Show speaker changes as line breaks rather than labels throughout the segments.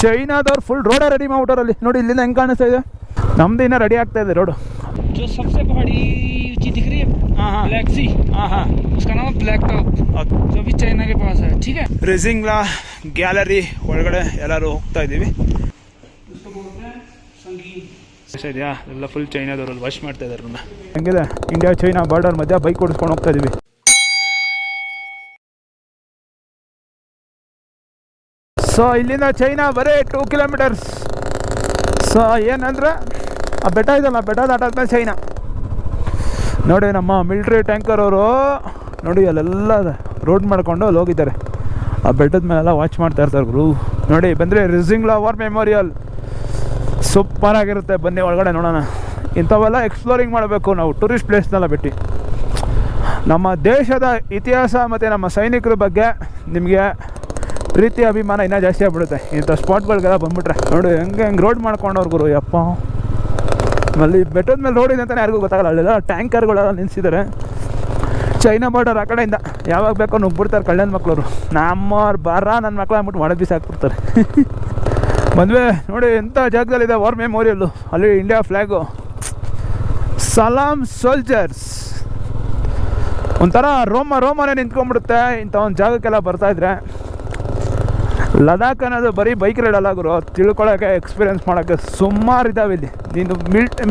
ಚೈನಾದವ್ರು full road ready ಮಾಡ್ಬಿಟ್ಟವ್ರಲ್ಲಿ ನೋಡಿ, ಇಲ್ಲಿಂದ ಹೆಂಗೆ ಕಾಣಿಸ್ತಾ ಇದೆ. ನಮ್ದು ಇನ್ನೂ ರೆಡಿ ಆಗ್ತಾ ಇದೆ ರೋಡು.
जो सबसे पहाड़ी ऊंची दिख रही है,
हाँ
ब्लैक सी,
हाँ,
उसका नाम है ब्लैक टॉप, जो भी चाइना के पास है. ठीक है,
ರಿಜಿಂಗ್ಲಾ ಗ್ಯಾಲರಿ ಒಳಗಡೆ ಎಲ್ಲರೂ ಹೋಗ್ತಾ ಇದ್ದೀವಿ.
उसको बोलते हैं संगीन.
ಇದೆಯಾ ಎಲ್ಲ ಫುಲ್ ಚೈನಾದವ್ರಲ್ಲಿ ವಾಶ್ ಮಾಡ್ತಾ ಇದ್ದಾರೆ ನನ್ನ. ಹೆಂಗಿದೆ ಇಂಡಿಯಾ ಚೈನಾ ಬಾರ್ಡರ್ ಮಧ್ಯೆ ಬೈಕ್ ಓಡಿಸ್ಕೊಂಡು ಹೋಗ್ತಾ ಇದ್ದೀವಿ. ಸೊ ಇಲ್ಲಿಂದ ಚೈನಾ ಬರೀ 2 ಕಿಲೋಮೀಟರ್ಸ್. ಸೊ ಏನಂದ್ರೆ ಆ ಬೆಟ್ಟ ಇದಲ್ಲ, ಬೆಟ್ಟ ದಾಟಾದ್ಮೇಲೆ ಚೈನಾ. ನೋಡಿ ನಮ್ಮ ಮಿಲ್ಟ್ರಿ ಟ್ಯಾಂಕರ್ ಅವರು ನೋಡಿ ಅಲ್ಲೆಲ್ಲ ರೋಡ್ ಮಾಡ್ಕೊಂಡು ಅಲ್ಲಿ ಹೋಗಿದ್ದಾರೆ. ಆ ಬೆಟ್ಟದ ಮೇಲೆಲ್ಲ ವಾಚ್ ಮಾಡ್ತಾ ಇರ್ತಾರೆ ಗುರು. ನೋಡಿ ಬಂದರೆ ರಿಜಿಂಗ್ಲಾ ವಾರ್ ಮೆಮೋರಿಯಲ್ ಸೂಪರ್ ಆಗಿರುತ್ತೆ. ಬನ್ನಿ ಒಳಗಡೆ ನೋಡೋಣ. ಇಂಥವೆಲ್ಲ ಎಕ್ಸ್ಪ್ಲೋರಿಂಗ್ ಮಾಡಬೇಕು ನಾವು, ಟೂರಿಸ್ಟ್ ಪ್ಲೇಸ್ನೆಲ್ಲ ಬಿಟ್ಟು. ನಮ್ಮ ದೇಶದ ಇತಿಹಾಸ ಮತ್ತು ನಮ್ಮ ಸೈನಿಕರ ಬಗ್ಗೆ ನಿಮಗೆ ಪ್ರೀತಿ ಅಭಿಮಾನ ಇನ್ನೂ ಜಾಸ್ತಿ ಆಗ್ಬಿಡುತ್ತೆ ಇಂಥ ಸ್ಪಾಟ್ಗಳಿಗೆಲ್ಲ ಬಂದುಬಿಟ್ರೆ. ನೋಡಿ ಹೆಂಗೆ ರೋಡ್ ಮಾಡ್ಕೊಂಡವ್ರು ಗುರು. ಯಪ್ಪ, ಅಲ್ಲಿ ಬೆಟ್ಟದ ಮೇಲೆ ರೋಡ್ ಇದೆ ಅಂತಲೇ ಯಾರಿಗೂ ಗೊತ್ತಾಗಲ್ಲ. ಅಲ್ಲೆಲ್ಲ ಟ್ಯಾಂಕರ್ಗಳೆಲ್ಲ ನಿಲ್ಲಿಸಿದ್ದಾರೆ. ಚೈನಾ ಬಾರ್ಡರ್ ಆ ಕಡೆಯಿಂದ ಯಾವಾಗ ಬೇಕೋ ನುಗ್ಬಿಡ್ತಾರೆ ಕಳ್ಳನ ಮಕ್ಕಳವರು. ನಮ್ಮವ್ರು ನನ್ನ ಮಕ್ಳು ಅಂದ್ಬಿಟ್ಟು ಮಾಡೋದು ಬೀಸಿ ಹಾಕ್ಬಿಡ್ತಾರೆ. ಮದುವೆ ನೋಡಿ ಎಂಥ ಜಾಗದಲ್ಲಿದೆ ವಾರ್ ಮೆಮೋರಿಯಲ್ಲು. ಅಲ್ಲಿ ಇಂಡಿಯಾ ಫ್ಲ್ಯಾಗು, ಸಲಾಮ್ ಸೋಲ್ಜರ್ಸ್. ಒಂಥರ ರೋಮನೇ ನಿಂತ್ಕೊಂಡ್ಬಿಡುತ್ತೆ ಇಂಥ ಒಂದು ಜಾಗಕ್ಕೆಲ್ಲ ಬರ್ತಾಯಿದ್ರೆ. ಲದಾಖ್ ಅನ್ನೋದು ಬರೀ ಬೈಕ್ ರೈಡ್ ಅಲ್ಲ ಗುರು, ತಿಳ್ಕೊಳ್ಳೋಕ್ಕೆ ಎಕ್ಸ್ಪೀರಿಯೆನ್ಸ್ ಮಾಡೋಕ್ಕೆ ಸುಮಾರು ಇದ್ದಾವೆ ಇಲ್ಲಿ. ನೀನು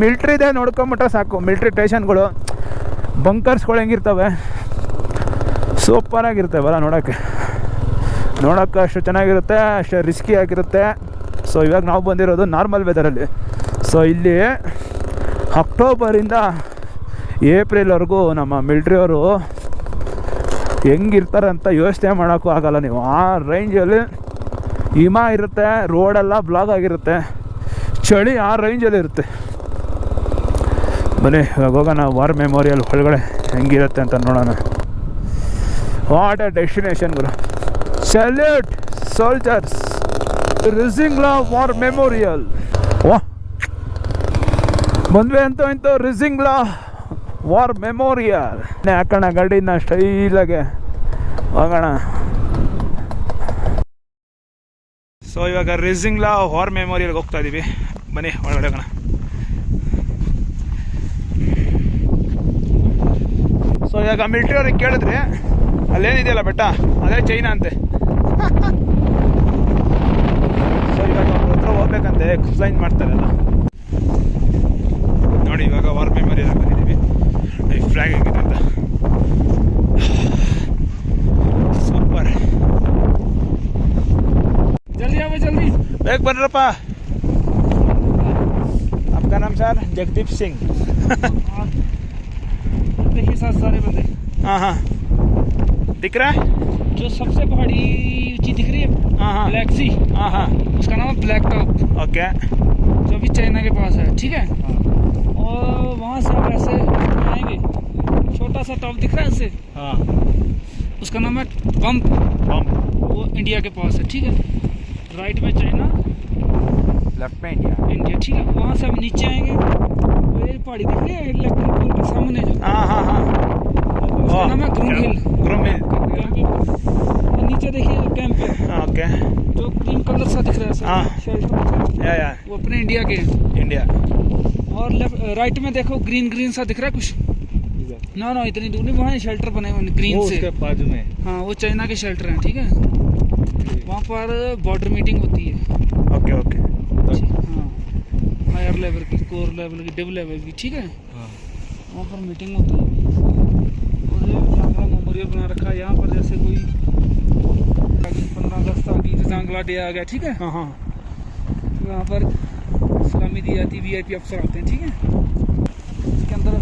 ಮಿಲ್ಟ್ರಿದೇ ನೋಡ್ಕೊಂಬಿಟ್ರೆ ಸಾಕು. ಮಿಲ್ಟ್ರಿ ಸ್ಟೇಷನ್ಗಳು, ಬಂಕರ್ಸ್ಗಳು ಹೆಂಗಿರ್ತವೆ, ಸೂಪರಾಗಿರ್ತವೆಲ್ಲ ನೋಡೋಕ್ಕೆ ಅಷ್ಟು ಚೆನ್ನಾಗಿರುತ್ತೆ, ಅಷ್ಟು ರಿಸ್ಕಿ ಆಗಿರುತ್ತೆ. ಸೊ ಇವಾಗ ನಾವು ಬಂದಿರೋದು ನಾರ್ಮಲ್ ವೆದರಲ್ಲಿ. ಸೊ ಇಲ್ಲಿ ಅಕ್ಟೋಬರಿಂದ ಏಪ್ರಿಲ್ವರೆಗೂ ನಮ್ಮ ಮಿಲ್ಟ್ರಿಯವರು ಹೆಂಗಿರ್ತಾರೆ ಅಂತ ಯೋಚನೆ ಮಾಡೋಕ್ಕೂ ಆಗೋಲ್ಲ ನೀವು. ಆ ರೇಂಜಲ್ಲಿ ಹಿಮ ಇರುತ್ತೆ, ರೋಡೆಲ್ಲ ಬ್ಲಾಕ್ ಆಗಿರುತ್ತೆ, ಚಳಿ ಆ ರೇಂಜಲ್ಲಿ ಇರುತ್ತೆ. ಬನ್ನಿ ಇವಾಗ ಹೋಗೋಣ ವಾರ್ ಮೆಮೋರಿಯಲ್ ಒಳಗಡೆ ಹೆಂಗಿರುತ್ತೆ ಅಂತ ನೋಡೋಣ. ವಾಟ್ ಎ ಡೆಸ್ಟಿನೇಷನ್ ಗುರು. Salute soldiers, Rezang La war memorial. ವಾ ಬಂದ್ವಿ ಅಂತ ಇಂತು ರಿಜಿಂಗ್ಲಾ ವಾರ್ ಮೆಮೋರಿಯಲ್. ಹಾಕೋಣ ಗಾಡಿನ ಸ್ಟೈಲಾಗೆ ಹೋಗೋಣ. ಸೊ ಇವಾಗ ರಿಜಿಂಗ್ಲಾ ವಾರ್ ಮೆಮೋರಿಯಲ್ಗೆ ಹೋಗ್ತಾ ಇದ್ದೀವಿ. ಬನ್ನಿ ಒಳಗಡೆ ಹೋಗೋಣ. ಸೊ ಇವಾಗ ಮಿಲ್ಟ್ರಿ ಅವ್ರಿಗೆ ಕೇಳಿದ್ರೆ ಅಲ್ಲೇನಿದೆಯಲ್ಲ ಬೆಟ್ಟ ಅದೇ ಚೈನಾ ಅಂತೆ. ಸೊ ಇವಾಗ ಅವ್ರ ಹತ್ರ ಹೋಗ್ಬೇಕಂತೆ ಎಕ್ಸ್ಪ್ಲೈನ್ ಮಾಡ್ತಾರಲ್ಲ. ನೋಡಿ ಇವಾಗ ವಾರ್ ಮೆಮೋರಿಯಲ್ ಬಂದಿದ್ದೀವಿ. ಈ ಫ್ಲ್ಯಾಗ್ ಹೇಗಿದೆ ಅಂತ ಸೂಪರ್.
जल्दी आओ जल्दी,
ಬೇಗ ಬರ್ರಪ್ಪ. आपका नाम सर? जगदीप सिंह.
देखिए सारे बंदे.
हाँ दिख रहा है.
जो सबसे पहाड़ी ऊंची दिख रही है, ब्लैक सी, उसका नाम है ब्लैक टॉप.
ओके,
जो भी चाइना के पास है. ठीक है, और वहाँ से आप ऐसे आएंगे, छोटा सा टॉप दिख रहा है इससे, उसका नाम है बम्प. वो इंडिया के पास है. ठीक है, राइट में चाइना,
लेफ्ट में इंडिया.
ठीक है. वहाँ से हम नीचे आएंगे, वो ये पहाड़ी दिख रही है इलेक्ट्रिक पोल के सामने जो, उसका नाम है ग्रूम हिल. और नीचे देखिए कैंप है.
ओके,
जो क्रीम कलर सा दिख रहा है शेल्टर, वो अपने इंडिया के हैं.
इंडिया.
और लेफ्ट राइट में देखो ग्रीन सा दिख रहा है कुछ. ना इतनी दूर नहीं, वहाँ शेल्टर बने हुए ग्रीन से बाजू में. हाँ, वो चाइना के शेल्टर हैं. ठीक है, वहाँ पर बॉर्डर मीटिंग होती है.
ओके
हाँ, हायर लेवल की, कोर लेवल की, डिव लेवल की. ठीक है, वहाँ पर मीटिंग होती है. और ये मेमोरियल बना रखा है यहाँ पर. जैसे कोई 15 अगस्त आ गई, जंगला डे आ गया. ठीक है, यहाँ पर सलामी दी जाती, VIP अफसर आते हैं. ठीक है, इसके अंदर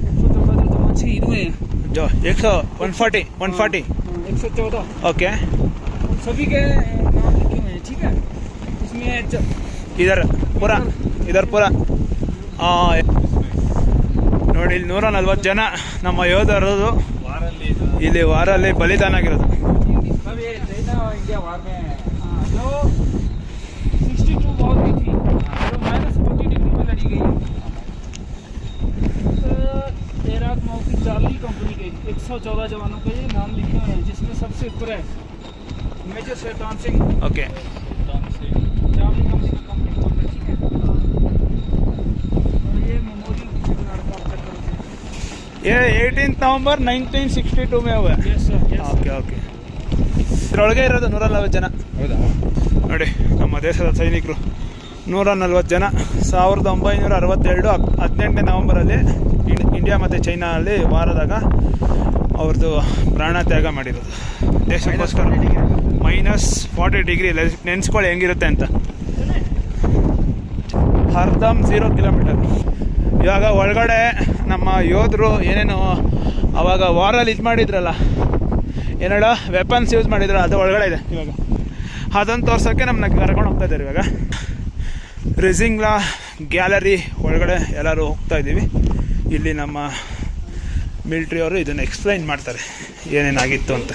114 जो जवान शहीद हुए हैं,
जो 140
114.
ओके,
सभी के नाम लिखे हुए हैं. ठीक है, इसमें
इधर पूरा ನೋಡಿ ಇಲ್ಲಿ 140 ಜನ ನಮ್ಮ ಯೋಧರು ಇಲ್ಲಿ ವಾರಲ್ಲಿ ಬಲಿದಾನ ಆಗಿರೋದು.
इंडिया वार में जो 62 वॉर हुई थी, जो -40 डिग्री में लड़ी गई. इराक में की चार्ली कंपनी के 114 जवानों के नाम लिखे हुए हैं, जिसमें सबसे ऊपर है मेजर शैतान सिंह.
ओके, ये 18 नवंबर 1962 में हुआ है.
Yes sir yes
okay okay. ಇದರೊಳಗೆ ಇರೋದು 140 ಜನ.
ಹೌದಾ?
ನೋಡಿ ನಮ್ಮ ದೇಶದ ಸೈನಿಕರು 140 ಜನ 1962 18ನೇ ನವಂಬರಲ್ಲಿ ಇಂಡಿಯಾ ಮತ್ತು ಚೈನಾದಲ್ಲಿ ವಾರದಾಗ ಅವ್ರದ್ದು ಪ್ರಾಣ ತ್ಯಾಗ ಮಾಡಿರೋದು ದೇಶಕ್ಕೋಸ್ಕರ. -40 ನೆನೆಸ್ಕೊಳ್ಳಿ ಹೆಂಗಿರುತ್ತೆ ಅಂತ. ಹರ್ದಮ್ 0 ಕಿಲೋಮೀಟರ್. ಇವಾಗ ಒಳಗಡೆ ನಮ್ಮ ಯೋಧರು ಏನೇನು ಅವಾಗ ವಾರಲ್ಲಿ ಇದು ಮಾಡಿದ್ರಲ್ಲ, ಏನೇಳ ವೆಪನ್ಸ್ ಯೂಸ್ ಮಾಡಿದ್ರು, ಅದು ಒಳಗಡೆ ಇದೆ ಇವಾಗ. ಅದನ್ನು ತೋರ್ಸೋಕ್ಕೆ ನಮ್ಮನ್ನ ಕರ್ಕೊಂಡು ಹೋಗ್ತಾ ಇದ್ದಾರೆ ಇವಾಗ. ರಿಸಿಂಗ್ಲಾ ಗ್ಯಾಲರಿ ಒಳಗಡೆ ಎಲ್ಲರೂ ಹೋಗ್ತಾ ಇದ್ದೀವಿ. ಇಲ್ಲಿ ನಮ್ಮ ಮಿಲ್ಟ್ರಿ ಅವರು ಇದನ್ನು ಎಕ್ಸ್ಪ್ಲೈನ್ ಮಾಡ್ತಾರೆ ಏನೇನಾಗಿತ್ತು ಅಂತ.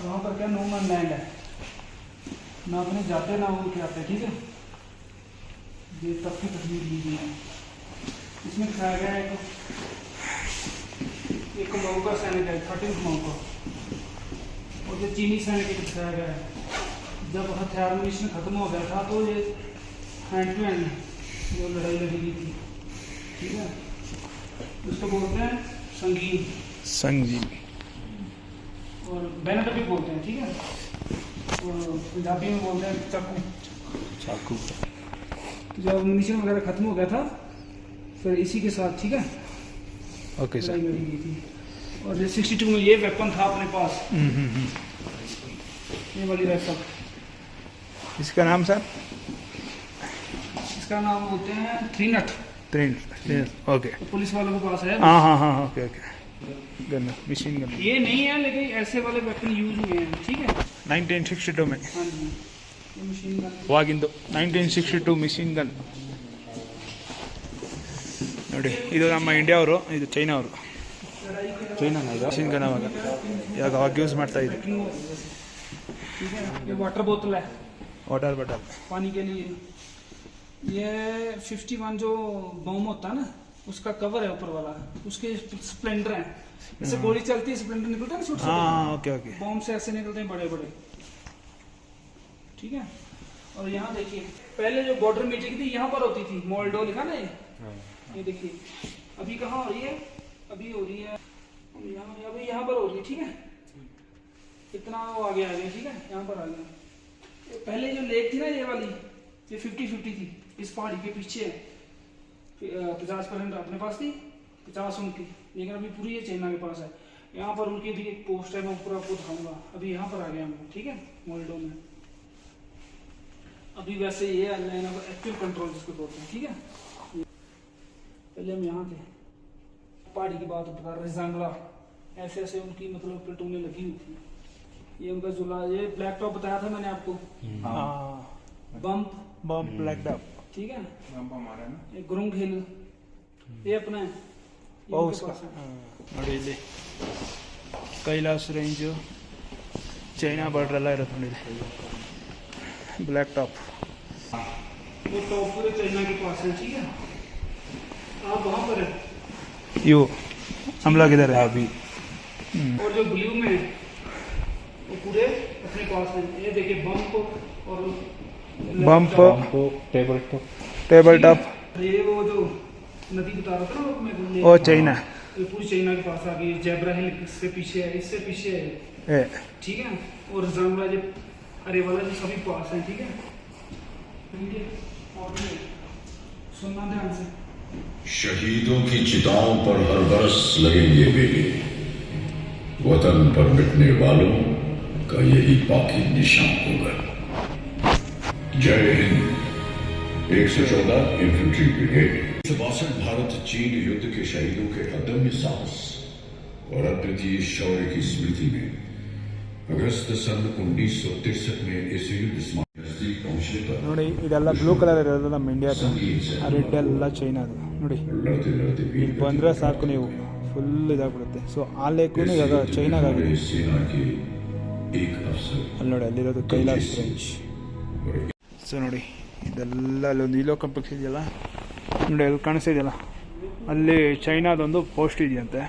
वहाँ पर क्या नो मैन लैंड है, ना अपने जाते ना वो क्या आते. ठीक है, ये तब की तस्वीर ली गई है. इसमें दिखाया गया है एक कुमाऊं का सैनिक है, 13 कुमाऊं का, और जो चीनी सैनिक दिखाया गया है. जब हथियार मिशन खत्म हो गया था तो ये हैंड टू हैंड जो लड़ाई लड़ी गई थी. ठीक है, उसको बोलते हैं संगीन,
संजीव
और बैनट भी बोलते हैं. ठीक है, और पंजाबी में बोलते हैं चाकू.
चाकू.
जब मिशन वगैरह खत्म हो गया था फिर इसी के साथ, ठीक है,
ओके सर.
लड़ाई लड़ी गई थी. और ये 62 में ये वेपन था अपने पास, ये वाली राइफल.
इसका नाम सर?
इसका नाम बोलते हैं 3 नट.
ओके.
पुलिस वालों के पास है.
हाँ हाँ हाँ okay okay. Gun, machine gun.
ये नहीं है लेकिन ऐसे वाले वेपन यूज हुए हैं. ठीक है,
1962 में.
हाँ जी, ये मशीन गन.
ವಾಗಿಂದು 1962 machine gun. ನೋಡಿ ಇದು ನಮ್ಮ ಇಂಡಿಯಾ ಅವರು, ಇದು ಚೈನಾ ಅವರು.
ಚೈನಾ
ಮಿಷಿನ್ ಗನ್ ಅವಾಗ ಯೂಸ್ ಮಾಡ್ತಾ ಇದ್ರು.
ठीक है, ये वाटर बोतल है
वाटर बॉटल
पानी के लिए. ये 51 जो बम होता है ना, उसका कवर है ऊपर वाला, उसके स्प्लेंडर हैं. जैसे गोली चलती है स्प्लेंडर निकलता है ना छोटे
हाँ
छोटे,
ओके ओके.
बम से ऐसे निकलते हैं बड़े बड़े. ठीक है, और यहाँ देखिए पहले जो बॉर्डर मीटिंग थी यहाँ पर होती थी, मोल्डो लिखा ना ये देखिए अभी कहाँ हो रही है, अभी हो रही है अभी यहाँ पर हो रही है. ठीक है, इतना वो आगे आ गया. ठीक है, यहाँ पर आ गया. पहले जो लेक थी ना ये वाली, ये 50-50 थी. इस पहाड़ी के पीछे 50% अपने पास थी, 50 उनकी, लेकिन अभी पूरी ये चाइना के पास है. यहाँ पर उनकी भी एक पोस्ट है, मैं ऊपर आपको दिखाऊंगा. अभी यहाँ पर आ गया हम. ठीक है, मोल्डो में अभी वैसे ये लाइन ऑफ एक्टिव कंट्रोल जिसको बोलते हैं. ठीक है, पहले हम यहाँ थे, पहाड़ी की बात बता रहे, जंगला ऐसे ऐसे उनकी मतलब प्लेटूनें लगी हुई थी. ये उनका जुला, ये ब्लैक टॉप बताया था मैंने आपको, बम्प
ब्लैक टॉप.
ठीक है,
हमारा ना
ये गुरुंग हिल, ये अपना है, ये
ಓ
उनके पास है.
ನೋಡಿ ಇಲ್ಲಿ ಕೈಲಾಸ್ ರೇಂಜು ಚೈನಾ ಬಾರ್ಡ್ರ್ ಎಲ್ಲ ಇರುತ್ತೆ ನೋಡಿ. ಬ್ಲ್ಯಾಕ್ ಟಾಪ್
वो टॉप पूरे चाइना के पास है. ठीक है, आप वहाँ पर है.
ಇವು हम लोग इधर है अभी.
और जो ब्लू में है वो पूरे अपने पास है. ये देखिए बम्प और
bump,
table
table
top.
Top.
ये वो जो नदी बता रहा था ना मैं,
वो चाइना
ये पूरी चाइना के पास आ गई. जेब्रा हिल इससे पीछे है, इससे पीछे है.
है.
ठीक है, और जंगला जो अरे वाला जो सभी पास है. ठीक है, और ये सुनना ध्यान से.
शहीदों की चिताओं पर हर बरस लगेंगे बेले, वतन पर मिटने वालों का यही बाकी निशान होगा. जय हिंद. 114 infantry brigade. 62 भारत चीन युद्ध के शहीदों के अदम्य साहस और अद्वितीय शौर्य की स्मृति में अगस्त सन 1963 में इस युद्ध स्मारक नजदीक पहुंचने पर
ನೋಡಿ ಇದೆಲ್ಲ ಬ್ಲೂ ಕಲರ್ ಇರೋದು ನಮ್ಮ ಇಂಡಿಯಾದ, ಆ ರೆಡ್ ಎಲ್ಲ ಚೈನಾದು. ನೋಡಿ
लड़ते लड़ते
ಇಲ್ಲಿ ಬಂದರೆ ಸಾಕು ನೀವು ಫುಲ್ ಇದಾಗ್ಬಿಡುತ್ತೆ. ಸೊ ಆ ಲೇಕು ಇವಾಗ ಚೈನಾಗಾಗಿದೆ.
सेना के एक अफसर
ಅಲ್ಲಿ ನೋಡಿ ಅಲ್ಲಿರೋದು ಕೈಲಾಸ್ ರೇಂಜ್. ಸೊ ನೋಡಿ ಇದೆಲ್ಲ ಅಲ್ಲೊಂದು ಇಲೋ ಕಾಂಪ್ಲೆಕ್ಸ್ ಇದೆಯಲ್ಲ ನೋಡಿ, ಅಲ್ಲಿ ಕಾಣಿಸ್ತಿದೆಯಲ್ಲ, ಅಲ್ಲಿ ಚೈನಾದೊಂದು ಪೋಸ್ಟ್ ಇದೆಯಂತೆ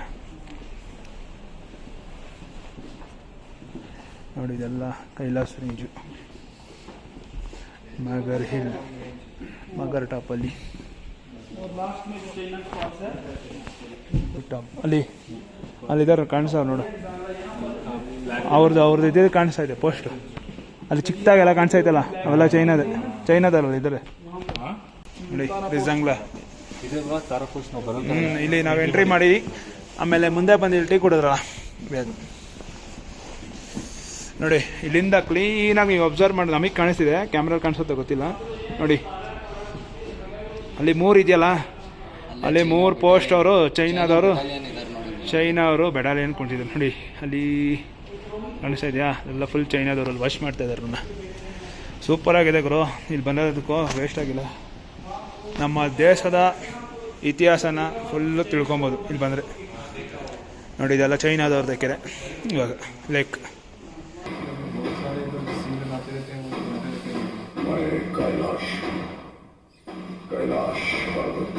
ನೋಡಿ. ಇದೆಲ್ಲ ಕೈಲಾಸ್ ರೇಂಜು. मगर हिल मगर ಟಾಪಲ್ಲಿ
और लास्ट में जो चाइना के पास है
ಟಾಪ್ ಅಲ್ಲಿದ್ದಾರೆ ಕಾಣಿಸ್ತಾವೆ ನೋಡು ಅವ್ರದ್ದು ಇದೇ ಕಾಣಿಸ್ತಾ ಇದೆ ಪೋಸ್ಟ್ ಅಲ್ಲಿ ಚಿಕ್ಕದಾಗೆಲ್ಲ ಕಾಣಿಸ್ತಾ ಐತಲ್ಲ ಅವೆಲ್ಲ ಚೈನಾದಲ್ಲ ಇದ್ದಾರೆ ನೋಡಿ ರಿಜಾಂಗ್ಲಾ ಇಲ್ಲಿ ನಾವು ಎಂಟ್ರಿ ಮಾಡಿ ಆಮೇಲೆ ಮುಂದೆ ಬಂದು ಇಲ್ಲಿ ಟೀ ಕುಡಿದ್ರಲ್ಲ ನೋಡಿ ಇಲ್ಲಿಂದ ಕ್ಲೀನಾಗಿ ನೀವು ಅಬ್ಸರ್ವ್ ಮಾಡಿ ನಮಗೆ ಕಾಣಿಸ್ತಿದೆ ಕ್ಯಾಮ್ರಲ್ಲಿ ಕಾಣಿಸುತ್ತೆ ಗೊತ್ತಿಲ್ಲ ನೋಡಿ ಅಲ್ಲಿ 3 ಇದೆಯಲ್ಲ ಅಲ್ಲಿ 3 ಪೋಸ್ಟ್ ಅವರು ಚೈನಾದವರು ಬೆಟಾಲಿಯನ್ ಕುಂತಿದ್ದಾರೆ ನೋಡಿ ಅಲ್ಲಿ ಕಾಣಿಸ್ತಾ ಇದೆಯಾ ಎಲ್ಲ ಫುಲ್ ಚೈನಾದವರು ಅಲ್ಲಿ ವಾಶ್ ಮಾಡ್ತಾ ಇದ್ದಾರೆ ನನ್ನ ಸೂಪರಾಗಿದೆ ಗುರು ಇಲ್ಲಿ ಬಂದದಕ್ಕೂ ವೇಸ್ಟ್ ಆಗಿಲ್ಲ ನಮ್ಮ ದೇಶದ ಇತಿಹಾಸನ ಫುಲ್ಲು ತಿಳ್ಕೊಬೋದು ಇಲ್ಲಿ ಬಂದರೆ ನೋಡಿ ಇದೆಲ್ಲ ಚೈನಾದವ್ರದ್ದು ಕೆರೆ ಇವಾಗ ಲೇಕ್
कैलाश पर्वत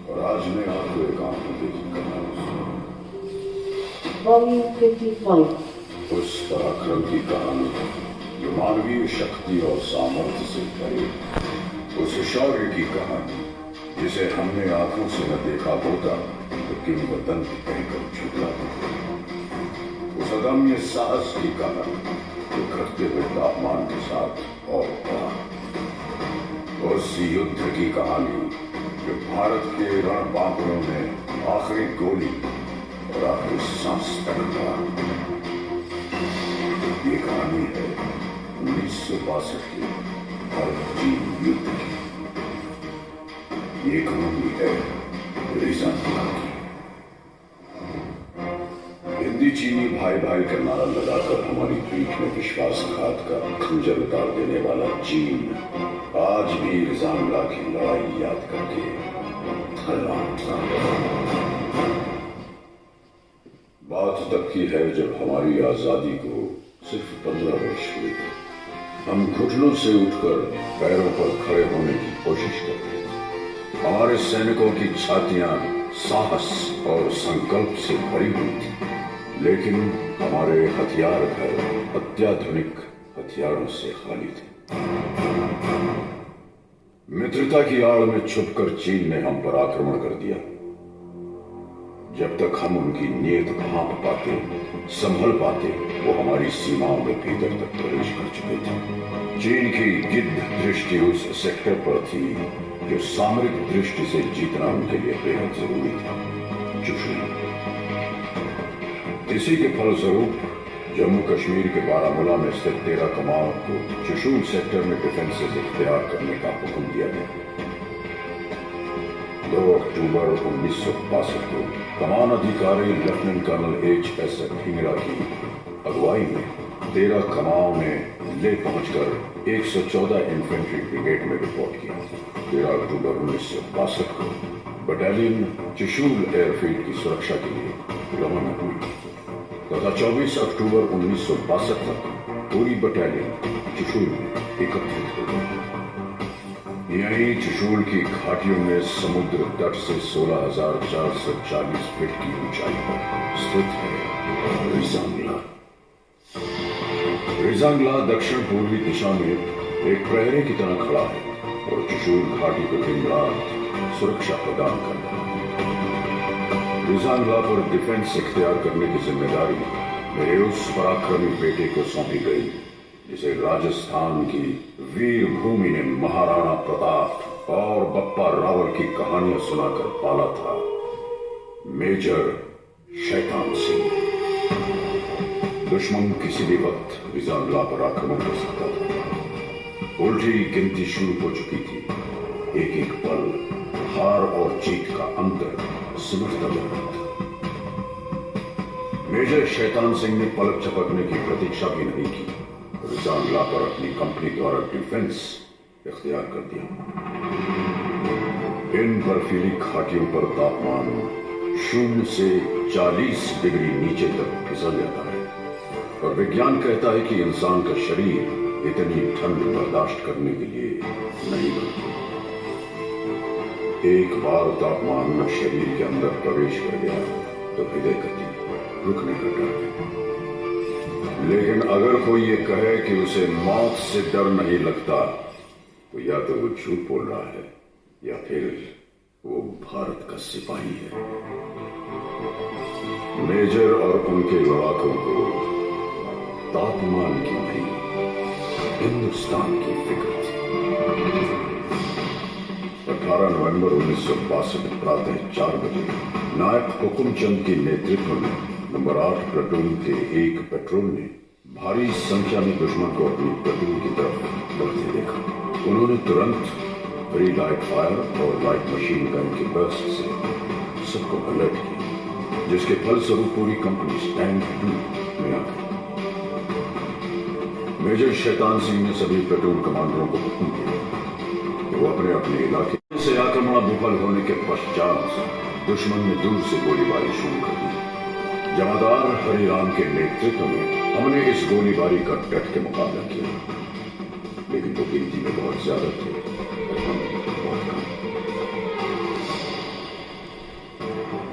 और आज मैं आपको एक उस पराक्रम की कहानी जो मानवीय शक्ति और सामर्थ्य से भरे उस शौर्य की कहानी जिसे हमने आंखों से न देखा होता तो किंवदंती कहकर झुकला उस अदम्य साहस की कहानी जो घटते हुए तापमान के साथ और बढ़ा उस युद्ध की कहानी जो भारत के रणबांकुरों में आखिरी गोली और आखिरी सांस तक था ये कहानी है 1962 की भारत चीन युद्ध की ये कहानी है रिजांगला की हिंदी चीनी भाई भाई का नारा लगाकर हमारी पीठ में विश्वासघात का खंजर उतार देने वाला चीन आज भी रिजांगला की लड़ाई याद करके बात तब की है जब हमारी आजादी को सिर्फ 15 वर्ष हुए थे हम घुटनों से उठकर पैरों पर खड़े होने की कोशिश कर रहे थे हमारे सैनिकों की छातियां साहस और संकल्प से भरी हुई थी लेकिन हमारे हथियार घर अत्याधुनिक हथियारों से खाली थे मित्रता की आड़ में छुपकर चीन ने हम पर आक्रमण कर दिया जब तक हम उनकी नीयत भांप पाते संभल पाते वो हमारी सीमाओं में भीतर तक प्रवेश कर चुके थे चीन की गिद्ध दृष्टि उस सेक्टर पर थी जो सामरिक दृष्टि से जीतना उनके लिए बेहद जरूरी था चुशुल इसी के फलस्वरूप जम्मू कश्मीर के बारामूला में स्थित 13 कमाओं को चुशूल सेक्टर में डिफेंसेस इख्तियार करने का हुक्म दिया गया 2 अक्टूबर 1962 को कमान अधिकारी लेफ्टिनेंट कर्नल H.S. ढींगरा की अगुवाई में 13 कमाओं ने ले पहुंचकर 114 इन्फेंट्री ब्रिगेड में रिपोर्ट किया 13 अक्टूबर 1962 को बटालियन चुशूल एयरफील्ड की सुरक्षा के लिए रवाना हुई तथा 24 अक्टूबर 1962 तक पूरी बटालियन चुशूल में एकत्रित हो गई यही चुशूल की घाटियों में समुद्र तट से 16,440 फीट की ऊंचाई पर स्थित है रिजांगला दक्षिण पूर्वी दिशा में एक प्रहरी की तरह खड़ा है और चुशूल घाटी को दिन रात सुरक्षा प्रदान करता है रिजांगला पर डिफेंस इख्तियार करने की जिम्मेदारी मेरे उस पराक्रमी बेटे को सौंपी गई जिसे राजस्थान की वीर भूमि ने महाराणा प्रताप और बप्पा रावल की कहानियां सुनाकर पाला था मेजर शैतान सिंह दुश्मन किसी भी वक्त रिजांगला पर आक्रमण कर सकता था उल्टी गिनती शुरू हो चुकी थी एक एक पल हार और जीत का अंतर सिमटता जा रहा था मेजर शैतान सिंह ने पलक झपकने की प्रतीक्षा भी नहीं की रिजांगला पर अपनी कंपनी द्वारा डिफेंस इख्तियार कर दिया इन बर्फीली घाटियों पर तापमान 0 से 40 डिग्री नीचे तक फिसल जाता है और विज्ञान कहता है कि इंसान का शरीर इतनी ठंड बर्दाश्त करने के लिए नहीं बनता एक बार तापमान शरीर के अंदर प्रवेश कर गया तो हृदय गति रुकने का डर लेकिन अगर कोई ये कहे कि उसे मौत से डर नहीं लगता तो या तो वो झूठ बोल रहा है या फिर वो भारत का सिपाही है। मेजर और उनके लड़ाकों को तापमान की नहीं, हिंदुस्तान की फिक्र थी। 18 नवंबर 1962 प्रातः 4 बजे नायक हुकुमचंद के नेतृत्व में नंबर 8 प्लाटून के एक पेट्रोल ने भारी संख्या में दुश्मन को अपनी प्लाटून की तरफ बढ़ते देखा। उन्होंने तुरंत फ्री लाइट फायर और लाइट मशीन गन के बर्स्ट से सबको अलर्ट किया, जिसके फलस्वरूप पूरी कंपनी स्टैंड टू में आ गई। मेजर शैतान सिंह ने सभी प्लाटून कमांडरों को हुक्म दिया वो अपने अपने इलाके से आक्रमण विफल होने के पश्चात दुश्मन ने दूर से गोलीबारी शुरू कर दी। जमादार हरिराम के नेतृत्व में हमने इस गोलीबारी का डट के मुकाबला किया, लेकिन वो गिनती में बहुत ज्यादा थे और हम बहुत कम।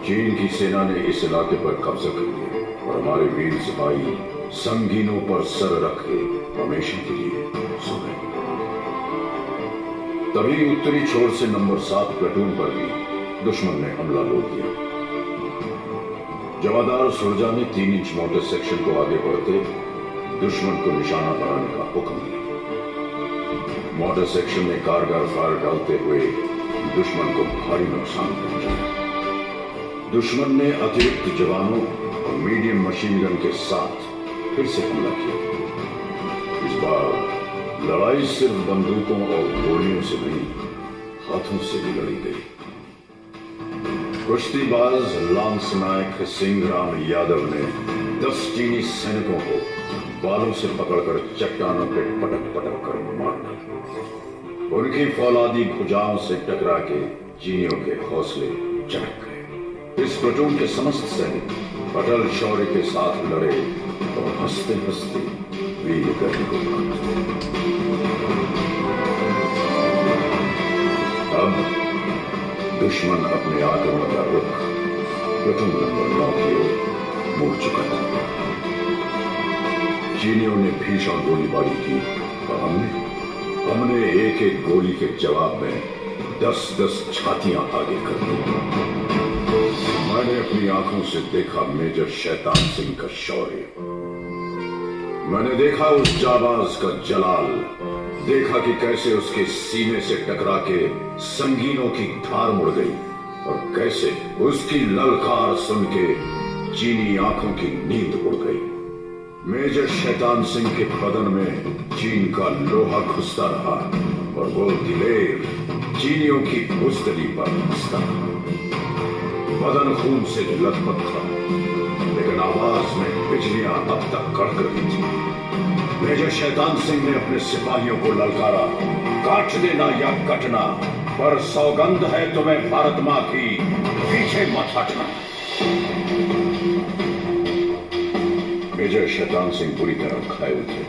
चीन की सेना ने इस इलाके पर कब्जा कर लिया और हमारे वीर सिपाही संगीनों पर सर रख के हमेशा के लिए सो गए। तभी उत्तरी छोर से नंबर 7 प्लाटून पर भी दुश्मन ने हमला बोल दिया। जमादार सुरजा ने 3 इंच मोटर सेक्शन को आगे बढ़ते दुश्मन को निशाना बनाने का हुक्म दिया। मोटर सेक्शन ने कारगर फायर डालते हुए दुश्मन को भारी नुकसान पहुंचाया। दुश्मन ने अतिरिक्त जवानों और मीडियम मशीन गन के साथ फिर से हमला किया। इस बार लड़ाई सिर्फ बंदूकों और गोलियों से नहीं, हाथों से भी लड़ी गई। कुश्तीबाज लांस नायक सिंहराम यादव ने 10 चीनी सैनिकों को बालों से पकड़कर चट्टानों पे पटक पटक कर मार डाला। उनकी फौलादी भुजाओं से टकरा के चीनियों के हौसले चढ़क गए। इस प्लाटून के समस्त सैनिक अटल शौर्य के साथ लड़े और हंसते हंसते वीर गति को प्राप्त। अब दुश्मन अपने आक्रमण का रुख प्लाटून नंबर 9 की ओर मोड़ चुका था। चीनियों ने भीषण गोलीबारी की और हमने एक एक गोली के जवाब में 10-10 छातियां आगे कर दी। मैंने अपनी आंखों से देखा मेजर शैतान सिंह का शौर्य। मैंने देखा उस जाबाज का जलाल, देखा कि कैसे उसके सीने से टकरा के संगीनों की धार मुड़ गई और कैसे उसकी ललकार सुन के चीनी आंखों की नींद उड़ गई। मेजर शैतान सिंह के बदन में चीन का लोहा घुसता रहा और वो दिलेर चीनियों की बुजदली पर हंसता रहा। बदन खून से लथपथ था, लेकिन आवाज में बिजलियां अब तक कड़क रही थी। मेजर शैतान सिंह ने अपने सिपाहियों को ललकारा, काट देना या कटना, पर सौगंध है तुम्हें भारत मां की, पीछे मत हटना। मेजर शैतान सिंह बुरी तरह घायल थे।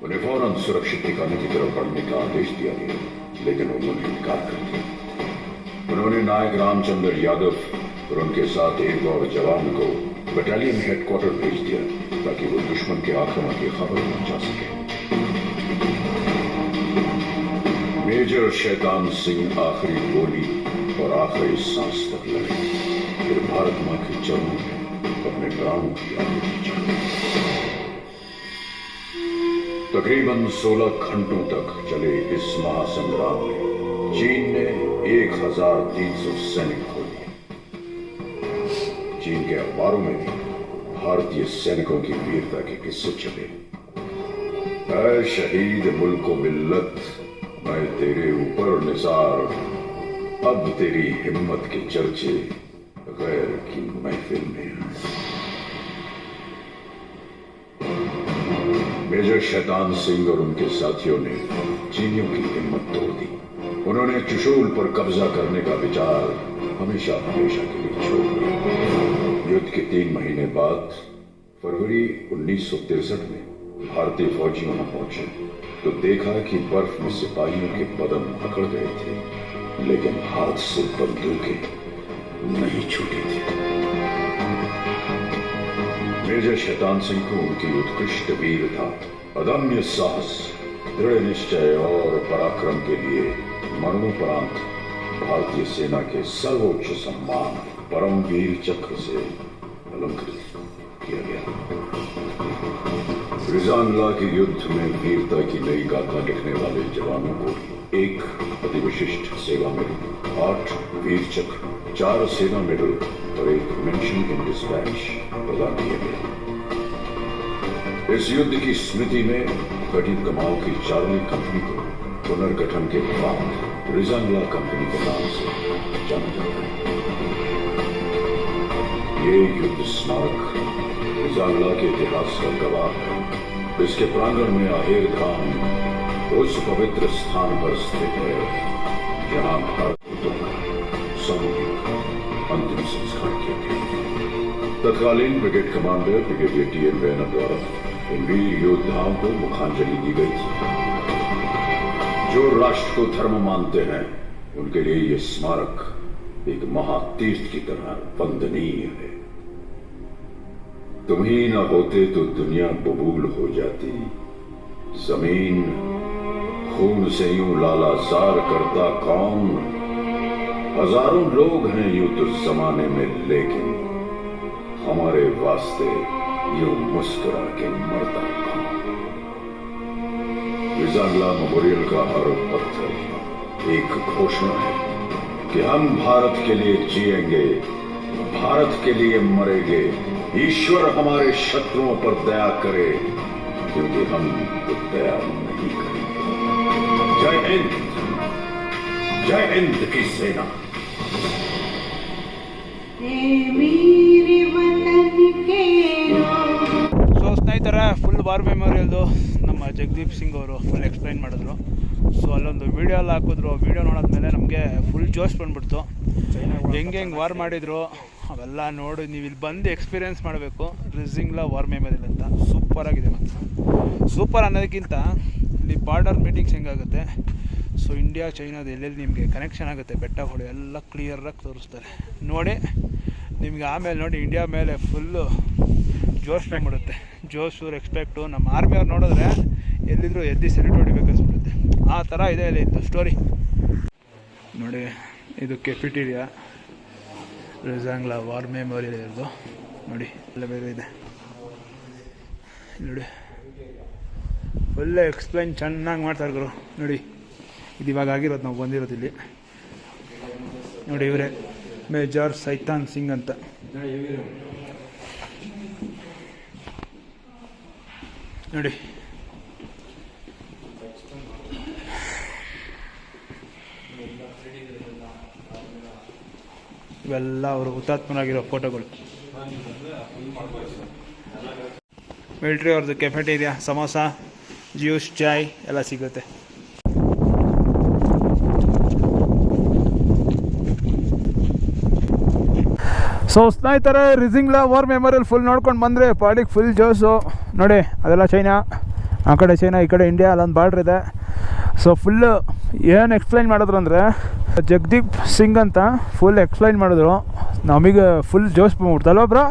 उन्हें फौरन सुरक्षित ठिकाने की तरफ बढ़ने का आदेश दिया गया, लेकिन उन्होंने इनकार कर दिया। उन्होंने नायक रामचंद्र यादव और उनके साथ एक और जवान को बटालियन हेडक्वार्टर भेज दिया ताकि वो दुश्मन के आक्रमण की खबर पहुंचा सके। मेजर शैतान सिंह आखिरी गोली और आखिरी सांस तक लड़े, फिर भारत मां के चरणों में अपने प्राणों की आहुति दी। तकरीबन 16 घंटों तक चले इस महासंग्राम में चीन ने 1300 सैनिक खो दिए। चीन के अखबारों में भी भारतीय सैनिकों की वीरता के किस्से छपे। ऐ शहीद मुल्को मिल्लत, मैं तेरे ऊपर निसार, अब तेरी हिम्मत के चर्चे गैर की महफिल में। मेजर शैतान सिंह और उनके साथियों ने चीनियों की हिम्मत तोड़ दी। उन्होंने चुशूल पर कब्जा करने का विचार हमेशा हमेशा के लिए छोड़ दिया। युद्ध के 3 महीने बाद फरवरी 1963 में भारतीय फौजी वहां पहुंचे तो देखा कि बर्फ में सिपाहियों के बदन अकड़ गए थे, लेकिन हाथ से बंदूकें नहीं छूटी थी। मेजर शैतान सिंह को उनकी उत्कृष्ट वीरता, अदम्य साहस, दृढ़ निश्चय और पराक्रम के लिए मरणोपरांत भारतीय सेना के सर्वोच्च सम्मान परमवीर चक्र से अलंकृत किया गया। रिजांगला के युद्ध में वीरता की नई गाथा लिखने वाले जवानों को एक अति विशिष्ट सेवा मेडल, 8 वीर चक्र, 4 सेना मेडल और एक मेंशन इन डिस्पैच प्रदान किया गया। इस युद्ध की स्मृति में कटी कमाओ की चार्ली कंपनी को पुनर्गठन के बाद रिजांगला कंपनी के नाम से जाना जाता है। ये युद्ध स्मारक रिजांगला के इतिहास का गवाह है। इसके प्रांगण में आहेर धाम उस पवित्र स्थान पर स्थित है जहां भारतीयों का सामूहिक अंतिम संस्कार किया गया। तत्कालीन brigade commander brigadier TN. Raina द्वारा इन वीर योद्धाओं को मुखांजलि दी गई थी। जो राष्ट्र को धर्म मानते हैं उनके लिए यह स्मारक एक महातीर्थ की तरह वंदनीय है। तुम ही न होते तो दुनिया बबूल हो जाती, जमीन खून से यूं लालाजार करता कौन। हजारों लोग हैं यूं तो जमाने में, लेकिन हमारे वास्ते यूं मुस्कुरा के मरता कौन। रिजांगला मेमोरियल का हर पत्थर एक घोषणा है कि हम भारत के लिए जिएंगे, भारत के लिए मरेंगे। ईश्वर हमारे शत्रुओं पर दया करे, क्योंकि हम तो दया नहीं करेंगे। जय हिंद, जय हिंद की सेना।
ಸೊ ಸ್ನೇಹಿತರೆ, ಫುಲ್ ವಾರ್ ಮೆಮೋರಿಯಲ್ದು ನಮ್ಮ ಜಗದೀಪ್ ಸಿಂಗ್ ಅವರು ಫುಲ್ ಎಕ್ಸ್ಪ್ಲೈನ್ ಮಾಡಿದ್ರು. ಸೊ ಅಲ್ಲೊಂದು ವೀಡಿಯೋ ಎಲ್ಲ ಹಾಕಿದ್ರು. ವೀಡಿಯೋ ನೋಡಿದ್ಮೇಲೆ ನಮಗೆ ಫುಲ್ ಜೋಶ್ ಬಂದ್ಬಿಡ್ತು. ಹೆಂಗೆ ವಾರ್ ಮಾಡಿದ್ರು ಅವೆಲ್ಲ ನೋಡಿ ನೀವು ಇಲ್ಲಿ ಬಂದು ಎಕ್ಸ್ಪೀರಿಯೆನ್ಸ್ ಮಾಡಬೇಕು. ರಿಜಿಂಗ್ಲಾ ವಾರ್ ಮೆಮೋರಿಯಲ್ ಅಂತ ಸೂಪರಾಗಿದೆ. ಮತ್ತು ಸೂಪರ್ ಅನ್ನೋದಕ್ಕಿಂತ ಇಲ್ಲಿ ಬಾರ್ಡರ್ ಮೀಟಿಂಗ್ಸ್ ಹೆಂಗಾಗುತ್ತೆ, ಸೊ ಇಂಡಿಯಾ ಚೈನಾದ ಎಲ್ಲೆಲ್ಲಿ ನಿಮಗೆ ಕನೆಕ್ಷನ್ ಆಗುತ್ತೆ, ಬೆಟ್ಟಗಳು ಎಲ್ಲ ಕ್ಲಿಯರಾಗಿ ತೋರಿಸ್ತಾರೆ. ನೋಡಿ ನಿಮಗೆ ಆಮೇಲೆ ನೋಡಿ ಇಂಡಿಯಾ ಮೇಲೆ ಫುಲ್ಲು ಜೋಶ್ ಬಂದ್ಬಿಡುತ್ತೆ. ಜೋಶು, ರೆಸ್ಪೆಕ್ಟು. ನಮ್ಮ ಆರ್ಮಿಯವ್ರು ನೋಡಿದ್ರೆ ಎಲ್ಲಿದ್ದರೂ ಎದ್ದು ಸೆಲ್ಯೂಟ್ ಹೊಡಿಬೇಕು ಅನ್ಸ್ಬಿಡುತ್ತೆ. ಆ ಥರ ಇದೆ ಇಲ್ಲಿ ಇತ್ತು ಸ್ಟೋರಿ. ನೋಡಿ ಇದು ಕೆಫಿಟೀರಿಯಾ, ರಿಜಾಂಗ್ಲಾ ವಾರ್ ಮೆಮೋರಿಯಲ್ ಇರೋದು. ನೋಡಿ ಎಲ್ಲ ಬೇರೆ ಇದೆ ನೋಡಿ. ಫುಲ್ ಎಕ್ಸ್ಪ್ಲೈನ್ ಚೆನ್ನಾಗಿ ಮಾಡ್ತಾರೆ ಗುರು. ನೋಡಿ ಇದು ಇವಾಗ ಆಗಿರೋದು, ನಾವು ಬಂದಿರೋದು ಇಲ್ಲಿ. ನೋಡಿ ಇವರೇ ಮೇಜರ್ ಶೈತಾನ್ ಸಿಂಗ್ ಅಂತ. ನೋಡಿ ಇವೆಲ್ಲ ಅವರು ಹುತಾತ್ಮರಾಗಿರೋ ಫೋಟೋಗಳು. ಮಿಲ್ಟ್ರಿ ಅವ್ರದ್ದು ಕೆಫೆಟೇರಿಯಾ, ಸಮೋಸ, ಜ್ಯೂಸ್, ಚಾಯ್ ಎಲ್ಲ ಸಿಗುತ್ತೆ. ಸೊ ಸ್ನೇಹಿತರೆ, ರಿಜಿಂಗ್ಲಾ ವಾರ್ ಮೆಮೋರಿಯಲ್ ಫುಲ್ ನೋಡ್ಕೊಂಡು ಬಂದರೆ ಪಾಡಿಗೆ ಫುಲ್ ಜೋಸು. ನೋಡಿ ಅದೆಲ್ಲ ಚೈನಾ, ಆ ಕಡೆ ಚೈನಾ, ಈ ಕಡೆ ಇಂಡಿಯಾ, ಅಲ್ಲೊಂದು ಬಾರ್ಡ್ರ್ ಇದೆ. ಸೊ ಫುಲ್ಲು ಏನು ಎಕ್ಸ್ಪ್ಲೈನ್ ಮಾಡಿದ್ರು ಅಂದರೆ, ಜಗದೀಪ್ ಸಿಂಗ್ ಅಂತ ಫುಲ್ ಎಕ್ಸ್ಪ್ಲೈನ್ ಮಾಡಿದ್ರು. ನಮಗೆ ಫುಲ್ ಜೋಶ್ ಬಂದ್ಬಿಡ್ತಲ್ವ ಬ್ರೋ,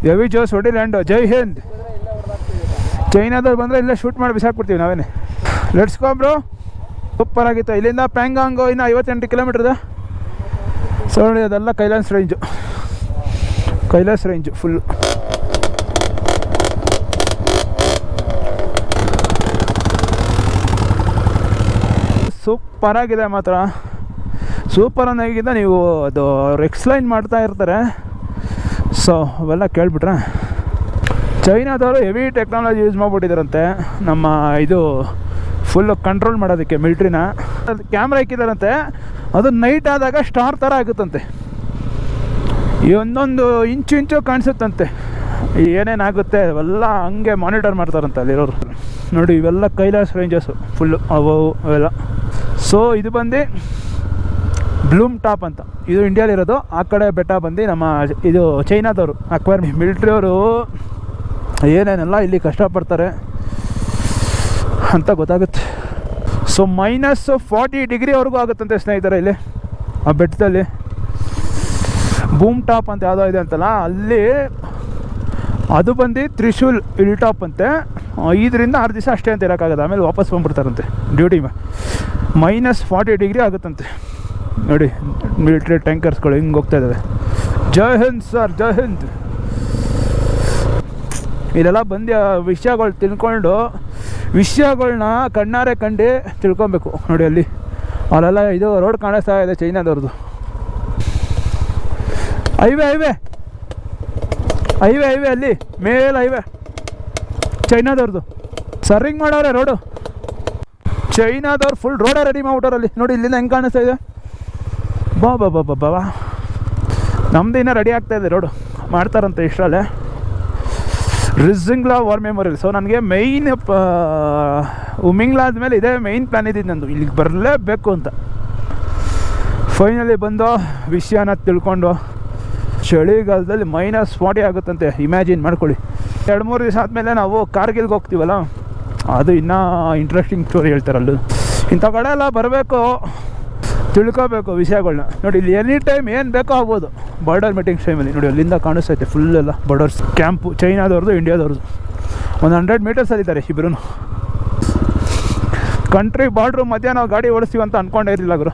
ಹೆವಿ ಜೋಶ್. ಹೊಡಿ ಲ್ಯಾಂಡು. ಜೈ ಹಿಂದ್. ಚೈನಾದವ್ರು ಬಂದರೆ ಇಲ್ಲೇ ಶೂಟ್ ಮಾಡಿ ಬಿಸಾಕ್ಬಿಡ್ತೀವಿ ನಾವೇನೆ. Let's go bro. ಸೂಪರ್ ಆಗಿತ್ತು. ಇಲ್ಲಿಂದ ಪ್ಯಾಂಗಾಂಗು ಇನ್ನು 58 ಕಿಲೋಮೀಟ್ರ್ ಇದೆ. ಸೊ ನೋಡಿ ಅದೆಲ್ಲ ಕೈಲಾಸ್ ರೇಂಜು ಫುಲ್ಲು. ಸೂಪರಾಗಿದೆ ಮಾತ್ರ. ಸೂಪರ್ ಅನ್ನೋಕ್ಕಿಂತ ನೀವು ಅದು ಅವ್ರು ಎಕ್ಸ್ಪ್ಲೈನ್ ಮಾಡ್ತಾ ಇರ್ತಾರೆ. ಸೊ ಅವೆಲ್ಲ ಕೇಳಿಬಿಟ್ರೆ, ಚೈನಾದವರು ಹೆವಿ ಟೆಕ್ನಾಲಜಿ ಯೂಸ್ ಮಾಡಿಬಿಟ್ಟಿದ್ದಾರಂತೆ ನಮ್ಮ ಇದು ಫುಲ್ಲು ಕಂಟ್ರೋಲ್ ಮಾಡೋದಕ್ಕೆ ಮಿಲ್ಟ್ರಿನ. ಅದು ಕ್ಯಾಮ್ರಾ ಇಕ್ಕಿದಾರಂತೆ, ಅದು ನೈಟ್ ಆದಾಗ ಸ್ಟಾರ್ ಥರ ಆಗುತ್ತಂತೆ. ಈ ಒಂದೊಂದು ಇಂಚು ಕಾಣಿಸುತ್ತಂತೆ ಏನೇನಾಗುತ್ತೆ ಅವೆಲ್ಲ ಹಂಗೆ ಮಾನಿಟರ್ ಮಾಡ್ತಾರಂತೆ ಅಲ್ಲಿರೋರು. ನೋಡಿ ಇವೆಲ್ಲ ಕೈಲಾಸ್ ರೇಂಜಸ್ಸು ಫುಲ್ಲು ಅವೆಲ್ಲ. ಸೊ ಇದು ಬಂದು ಬ್ಲೂಮ್ ಟಾಪ್ ಅಂತ, ಇದು ಇಂಡಿಯಾಲಿರೋದು. ಆ ಕಡೆ ಬೆಟ್ಟ ಬಂದು ನಮ್ಮ ಇದು ಚೈನಾದವರು ಅಕ್ವೈರ್ ಮಿಲ್ಟ್ರಿಯವರು ಏನೇನೆಲ್ಲ ಇಲ್ಲಿ ಕಷ್ಟಪಡ್ತಾರೆ ಅಂತ ಗೊತ್ತಾಗುತ್ತೆ. ಸೊ -40 ಡಿಗ್ರಿವರೆಗೂ ಆಗುತ್ತಂತೆ ಸ್ನೇಹಿತರೆ ಇಲ್ಲಿ ಆ ಬೆಟ್ಟದಲ್ಲಿ. ಬೂಮ್ ಟಾಪ್ ಅಂತ ಯಾವುದೋ ಇದೆ ಅಂತಲ್ಲ, ಅಲ್ಲಿ ಅದು ಬಂದು ತ್ರಿಶೂಲ್ ಹಿಲ್ ಟಾಪ್ ಅಂತೆ. 5 ರಿಂದ 6 ದಿವಸ ಅಷ್ಟೇ ಅಂತ ಇರೋಕ್ಕಾಗದು, ಆಮೇಲೆ ವಾಪಸ್ ಬಂದ್ಬಿಡ್ತಾರಂತೆ ಡ್ಯೂಟಿ. -40 ಡಿಗ್ರಿ ಆಗುತ್ತಂತೆ. ನೋಡಿ ಮಿಲಿಟ್ರಿ ಟ್ಯಾಂಕರ್ಸ್ಗಳು ಹಿಂಗೆ ಹೋಗ್ತಾ ಇದ್ದಾವೆ. ಜೈ ಹಿಂದ್ ಸರ್, ಜೈ ಹಿಂದ್. ಇಲ್ಲೆಲ್ಲ ಬಂದು ವಿಷಯಗಳು ತಿಳ್ಕೊಂಡು ವಿಷಯಗಳ್ನ ಕಣ್ಣಾರೆ ಕಂಡು ತಿಳ್ಕೊಬೇಕು. ನೋಡಿ ಅಲ್ಲೆಲ್ಲ ಇದು ರೋಡ್ ಕಾಣಿಸ್ತಾ ಇದೆ ಚೈನಾದವ್ರದ್ದು. ಹೈವೇ ಅಲ್ಲಿ ಮೇಲೆ ಹೈವೇ ಚೈನಾದವ್ರದ್ದು ಸರ್ರಿಂಗ್ ಮಾಡವ್ರೆ ರೋಡು. ಚೈನಾದವ್ರು ಫುಲ್ ರೋಡೇ ರೆಡಿ ಮಾಡ್ಬಿಟ್ಟವ್ರಲ್ಲಿ. ನೋಡಿ ಇಲ್ಲಿಂದ ಹೆಂಗೆ ಕಾಣಿಸ್ತಾ ಇದೆ. ಬಾ ನಮ್ದು ಇನ್ನೂ ರೆಡಿ ಆಗ್ತಾ ಇದೆ ರೋಡು, ಮಾಡ್ತಾರಂತೆ ಇಷ್ಟರಲ್ಲೇ. ರಿಜಿಂಗ್ಲಾ ವಾರ್ ಮೆಮೋರಿಯಲ್. ಸೊ ನನಗೆ ಮೈನ್ ಉಮಿಂಗ್ಲಾ ಆದಮೇಲೆ ಇದೇ ಮೈನ್ ಪ್ಲ್ಯಾನ್ ಇದ್ದಿದ್ದು ನಂದು, ಇಲ್ಲಿಗೆ ಬರಲೇಬೇಕು ಅಂತ. ಫೈನಲಿ ಬಂದು ವಿಷಯನ ತಿಳ್ಕೊಂಡು, ಚಳಿಗಾಲದಲ್ಲಿ -40 ಆಗುತ್ತಂತೆ. ಇಮ್ಯಾಜಿನ್ ಮಾಡ್ಕೊಳ್ಳಿ. 2-3 ದಿವಸ ಆದಮೇಲೆ ನಾವು ಕಾರ್ಗಿಲ್ಗೆ ಹೋಗ್ತೀವಲ್ಲ, ಅದು ಇನ್ನೂ ಇಂಟ್ರೆಸ್ಟಿಂಗ್ ಸ್ಟೋರಿ ಹೇಳ್ತಾರಲ್ಲ. ಇಂಥ ಕಡೆ ಎಲ್ಲ ಬರಬೇಕು, ತಿಳ್ಕೋಬೇಕು ವಿಷಯಗಳನ್ನ. ನೋಡಿ ಇಲ್ಲಿ ಎನಿ ಟೈಮ್ ಏನು ಬೇಕೋ ಆಗ್ಬೋದು. ಬಾರ್ಡರ್ ಮೀಟಿಂಗ್ಸ್ ಟೈಮಲ್ಲಿ ನೋಡಿ ಅಲ್ಲಿಂದ ಕಾಣಿಸ್ತೈತೆ ಫುಲ್ ಎಲ್ಲ ಬಾರ್ಡರ್ಸ್ ಕ್ಯಾಂಪು. ಚೈನಾದವ್ರದ್ದು ಇಂಡಿಯಾದವ್ರದ್ದು ಒಂದು 100 ಮೀಟರ್ಸಲ್ಲಿದ್ದಾರೆ ಇಬ್ಬರೂ. ಕಂಟ್ರಿ ಬಾರ್ಡ್ರು ಮಧ್ಯ ನಾವು ಗಾಡಿ ಓಡಿಸ್ತೀವಿ ಅಂತ ಅಂದ್ಕೊಂಡೇ ಇರಲಿಲ್ಲ ಗುರು.